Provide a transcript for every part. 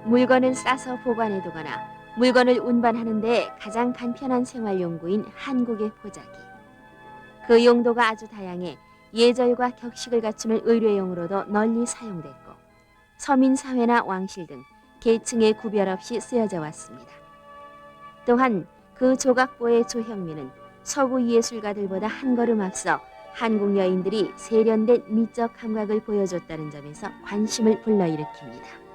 물건을 싸서 보관해두거나 물건을 운반하는 데 가장 간편한 생활용구인 한국의 보자기. 그 용도가 아주 다양해 예절과 격식을 갖추는 의뢰용으로도 널리 사용됐고 서민사회나 왕실 등 계층의 구별 없이 쓰여져 왔습니다. 또한 그 조각보의 조형미는 서구 예술가들보다 한 걸음 앞서 한국 여인들이 세련된 미적 감각을 보여줬다는 점에서 관심을 불러일으킵니다.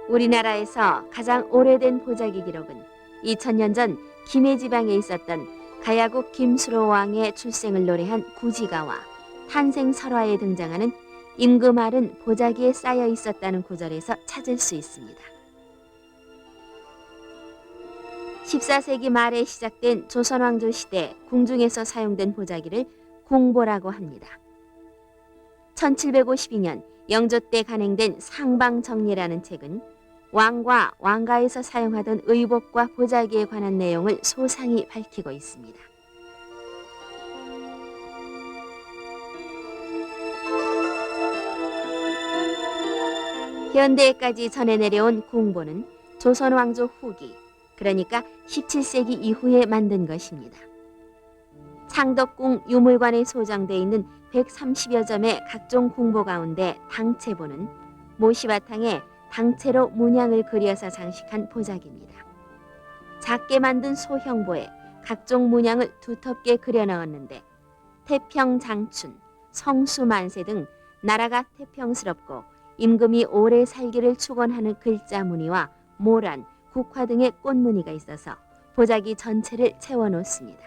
우리나라에서 가장 오래된 보자기 기록은 2000년 전 김해 지방에 있었던 가야국 김수로 왕의 출생을 노래한 구지가와 탄생 설화에 등장하는 임금알은 보자기에 쌓여 있었다는 구절에서 찾을 수 있습니다. 14세기 말에 시작된 조선왕조 시대 궁중에서 사용된 보자기를 궁보라고 합니다. 1752년 영조 때 간행된 상방정례라는 책은 왕과 왕가에서 사용하던 의복과 보자기에 관한 내용을 소상히 밝히고 있습니다. 현대에까지 전해 내려온 궁보는 조선 왕조 후기, 그러니까 17세기 이후에 만든 것입니다. 창덕궁 유물관에 소장되어 있는 130여 점의 각종 궁보 가운데 당체보는 모시바탕에 당체로 문양을 그려서 장식한 보자기입니다. 작게 만든 소형보에 각종 문양을 두텁게 그려 넣었는데 태평장춘, 성수만세 등 나라가 태평스럽고 임금이 오래 살기를 축원하는 글자 무늬와 모란, 국화 등의 꽃무늬가 있어서 보자기 전체를 채워놓습니다.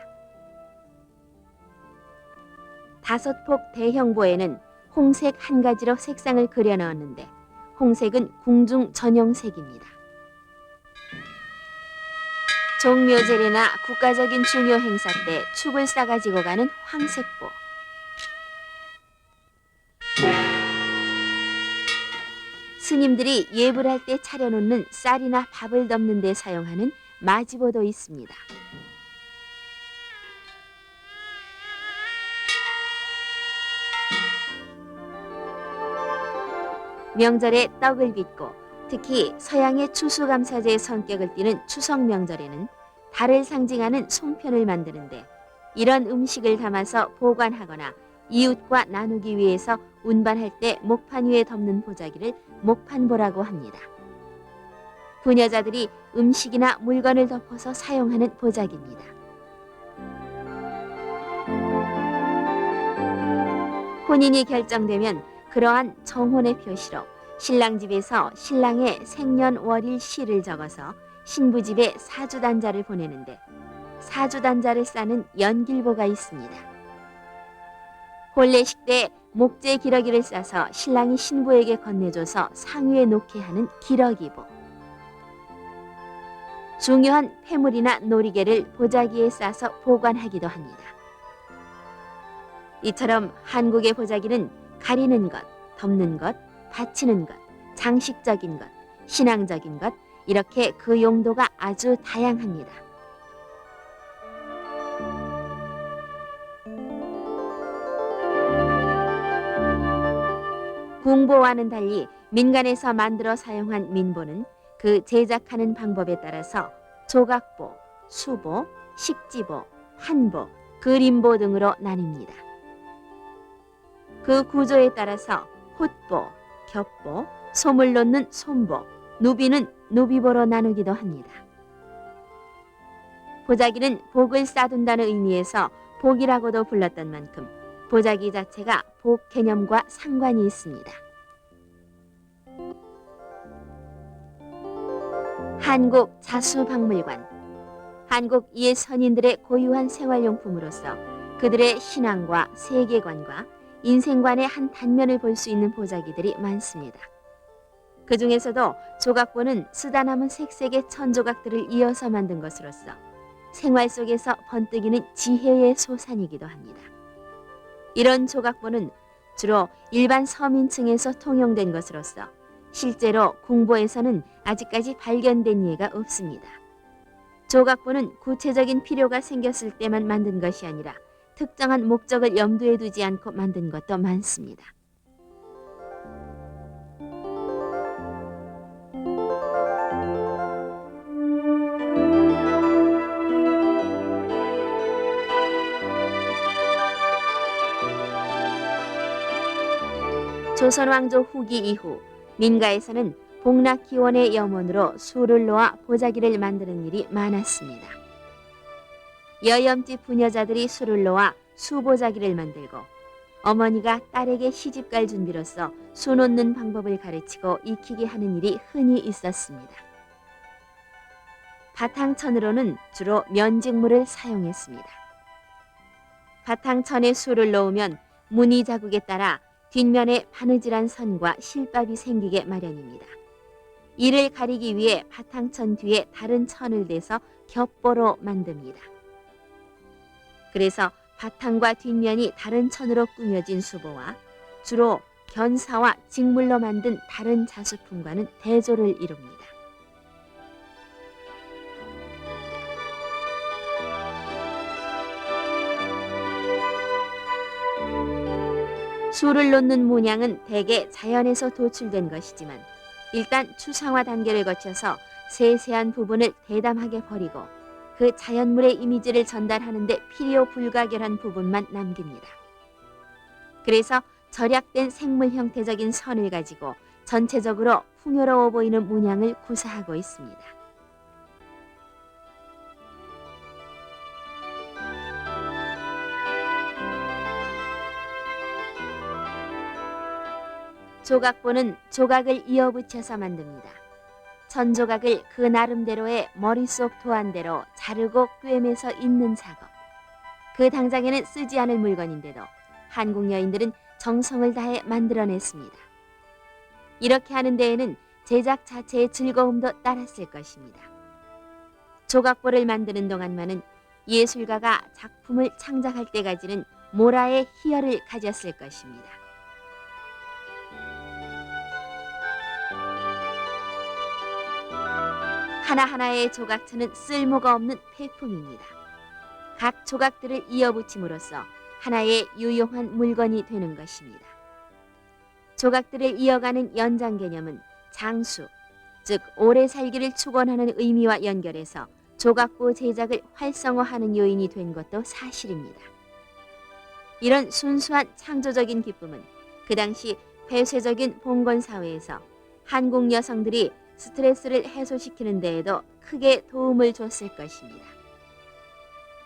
5폭 대형보에는 홍색 한 가지로 색상을 그려 넣었는데 홍색은 궁중 전용색입니다. 종묘제례나 국가적인 중요 행사 때 축을 싸가지고 가는 황색보. 스님들이 예불할 때 차려놓는 쌀이나 밥을 덮는 데 사용하는 마지보도 있습니다. 명절에 떡을 빚고 특히 서양의 추수감사제의 성격을 띠는 추석 명절에는 달을 상징하는 송편을 만드는데 이런 음식을 담아서 보관하거나 이웃과 나누기 위해서 운반할 때 목판 위에 덮는 보자기를 목판보라고 합니다. 부녀자들이 음식이나 물건을 덮어서 사용하는 보자기입니다. 혼인이 결정되면 그러한 정혼의 표시로 신랑 집에서 신랑의 생년월일 시를 적어서 신부 집에 사주단자를 보내는데 사주단자를 싸는 연길보가 있습니다. 혼례식 때 목재 기러기를 싸서 신랑이 신부에게 건네줘서 상위에 놓게 하는 기러기보. 중요한 폐물이나 놀이개를 보자기에 싸서 보관하기도 합니다. 이처럼 한국의 보자기는 가리는 것, 덮는 것, 받치는 것, 장식적인 것, 신앙적인 것, 이렇게 그 용도가 아주 다양합니다. 궁보와는 달리 민간에서 만들어 사용한 민보는 그 제작하는 방법에 따라서 조각보, 수보, 식지보, 판보, 그림보 등으로 나뉩니다. 그 구조에 따라서 홑보, 겹보, 솜을 놓는 솜보, 누비는 누비보로 나누기도 합니다. 보자기는 복을 쌓둔다는 의미에서 복이라고도 불렀던 만큼 보자기 자체가 복 개념과 상관이 있습니다. 한국 자수박물관. 한국 옛 선인들의 고유한 생활용품으로서 그들의 신앙과 세계관과 인생관의 한 단면을 볼 수 있는 보자기들이 많습니다. 그 중에서도 조각보는 쓰다 남은 색색의 천조각들을 이어서 만든 것으로서 생활 속에서 번뜩이는 지혜의 소산이기도 합니다. 이런 조각보는 주로 일반 서민층에서 통용된 것으로서 실제로 공보에서는 아직까지 발견된 예가 없습니다. 조각보는 구체적인 필요가 생겼을 때만 만든 것이 아니라 특정한 목적을 염두에 두지 않고 만든 것도 많습니다. 조선 왕조 후기 이후 민가에서는 복락기원의 염원으로 수를 놓아 보자기를 만드는 일이 많았습니다. 여염집 부녀자들이 수를 놓아 수보자기를 만들고 어머니가 딸에게 시집갈 준비로서 수 놓는 방법을 가르치고 익히게 하는 일이 흔히 있었습니다. 바탕천으로는 주로 면직물을 사용했습니다. 바탕천에 수를 놓으면 무늬 자국에 따라 뒷면에 바느질한 선과 실밥이 생기게 마련입니다. 이를 가리기 위해 바탕천 뒤에 다른 천을 대서 겹보로 만듭니다. 그래서 바탕과 뒷면이 다른 천으로 꾸며진 수보와 주로 견사와 직물로 만든 다른 자수품과는 대조를 이룹니다. 수를 놓는 문양은 대개 자연에서 도출된 것이지만 일단 추상화 단계를 거쳐서 세세한 부분을 대담하게 버리고 그 자연물의 이미지를 전달하는 데 필요 불가결한 부분만 남깁니다. 그래서 절약된 생물 형태적인 선을 가지고 전체적으로 풍요로워 보이는 문양을 구사하고 있습니다. 조각보는 조각을 이어붙여서 만듭니다. 천조각을 그 나름대로의 머릿속 도안대로 자르고 꿰매서 잇는 작업. 그 당장에는 쓰지 않을 물건인데도 한국 여인들은 정성을 다해 만들어냈습니다. 이렇게 하는 데에는 제작 자체의 즐거움도 따랐을 것입니다. 조각보를 만드는 동안만은 예술가가 작품을 창작할 때까지는 모라의 희열을 가졌을 것입니다. 하나하나의 조각천은 쓸모가 없는 폐품입니다. 각 조각들을 이어붙임으로써 하나의 유용한 물건이 되는 것입니다. 조각들을 이어가는 연장 개념은 장수, 즉 오래 살기를 축원하는 의미와 연결해서 조각보 제작을 활성화하는 요인이 된 것도 사실입니다. 이런 순수한 창조적인 기쁨은 그 당시 폐쇄적인 봉건 사회에서 한국 여성들이 스트레스를 해소시키는 데에도 크게 도움을 줬을 것입니다.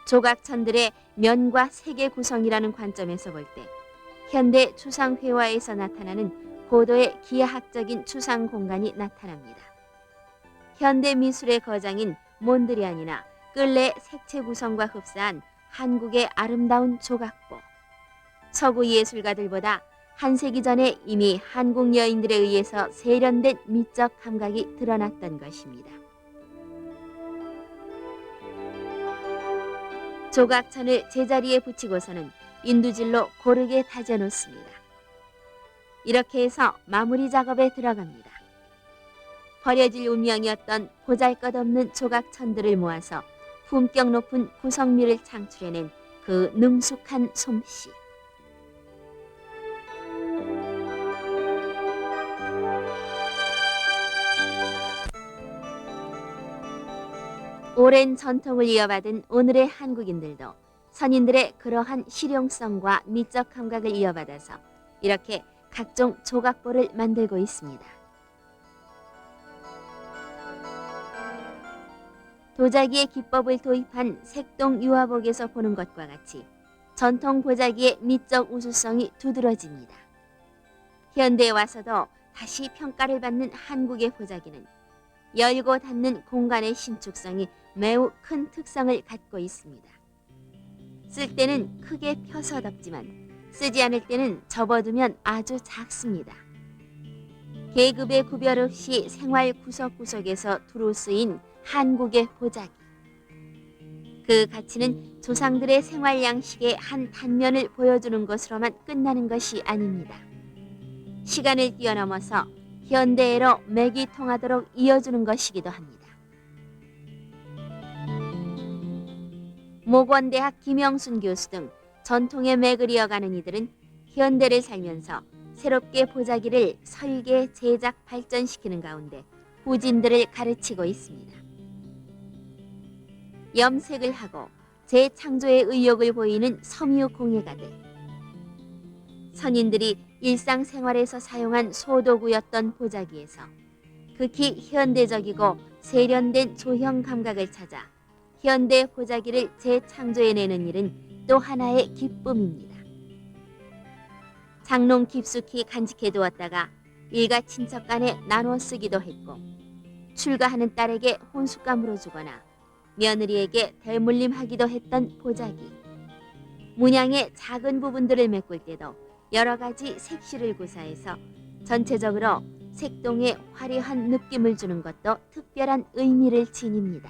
조각천들의 면과 색의 구성이라는 관점에서 볼 때 현대 추상회화에서 나타나는 고도의 기하학적인 추상 공간이 나타납니다. 현대 미술의 거장인 몬드리안이나 끌레 색채 구성과 흡사한 한국의 아름다운 조각보. 서구 예술가들보다 한 세기 전에 이미 한국 여인들에 의해서 세련된 미적 감각이 드러났던 것입니다. 조각천을 제자리에 붙이고서는 인두질로 고르게 다져놓습니다. 이렇게 해서 마무리 작업에 들어갑니다. 버려질 운명이었던 보잘것없는 조각천들을 모아서 품격 높은 구성미를 창출해낸 그 능숙한 솜씨. 오랜 전통을 이어받은 오늘의 한국인들도 선인들의 그러한 실용성과 미적 감각을 이어받아서 이렇게 각종 조각보를 만들고 있습니다. 도자기의 기법을 도입한 색동 유화복에서 보는 것과 같이 전통 보자기의 미적 우수성이 두드러집니다. 현대에 와서도 다시 평가를 받는 한국의 보자기는 열고 닫는 공간의 신축성이 매우 큰 특성을 갖고 있습니다. 쓸 때는 크게 펴서 덮지만 쓰지 않을 때는 접어두면 아주 작습니다. 계급의 구별 없이 생활 구석구석에서 두루 쓰인 한국의 보자기. 그 가치는 조상들의 생활 양식의 한 단면을 보여주는 것으로만 끝나는 것이 아닙니다. 시간을 뛰어넘어서 현대애로 맥이 통하도록 이어주는 것이기도 합니다. 모건대학 김영순 교수 등 전통의 맥을 이어가는 이들은 현대를 살면서 새롭게 보자기를 설계, 제작, 발전시키는 가운데 후진들을 가르치고 있습니다. 염색을 하고 재창조의 의욕을 보이는 섬유 공예가들. 선인들이 일상생활에서 사용한 소도구였던 보자기에서 극히 현대적이고 세련된 조형 감각을 찾아 현대 보자기를 재창조해내는 일은 또 하나의 기쁨입니다. 장롱 깊숙이 간직해두었다가 일가 친척 간에 나눠 쓰기도 했고, 출가하는 딸에게 혼숫감으로 주거나 며느리에게 대물림하기도 했던 보자기. 문양의 작은 부분들을 메꿀 때도 여러 가지 색실을 구사해서 전체적으로 색동에 화려한 느낌을 주는 것도 특별한 의미를 지닙니다.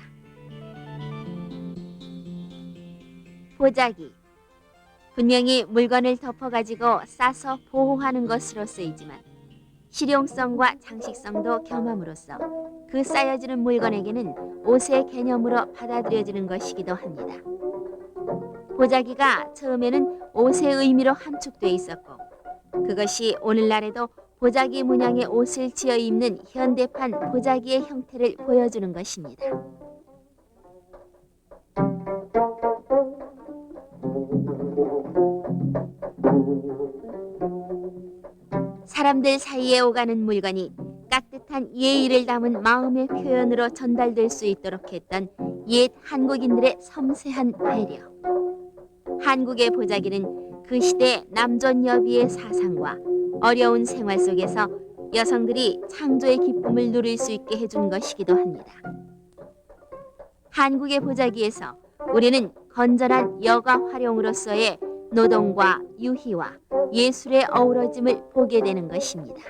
보자기. 분명히 물건을 덮어가지고 싸서 보호하는 것으로 쓰이지만 실용성과 장식성도 겸함으로써 그 쌓여지는 물건에게는 옷의 개념으로 받아들여지는 것이기도 합니다. 보자기가 처음에는 옷의 의미로 함축돼 있었고, 그것이 오늘날에도 보자기 문양의 옷을 지어 입는 현대판 보자기의 형태를 보여주는 것입니다. 사람들 사이에 오가는 물건이 깍듯한 예의를 담은 마음의 표현으로 전달될 수 있도록 했던 옛 한국인들의 섬세한 배려. 한국의 보자기는 그 시대 남존여비의 사상과 어려운 생활 속에서 여성들이 창조의 기쁨을 누릴 수 있게 해준 것이기도 합니다. 한국의 보자기에서 우리는 건전한 여가 활용으로서의 노동과 유희와 예술의 어우러짐을 보게 되는 것입니다.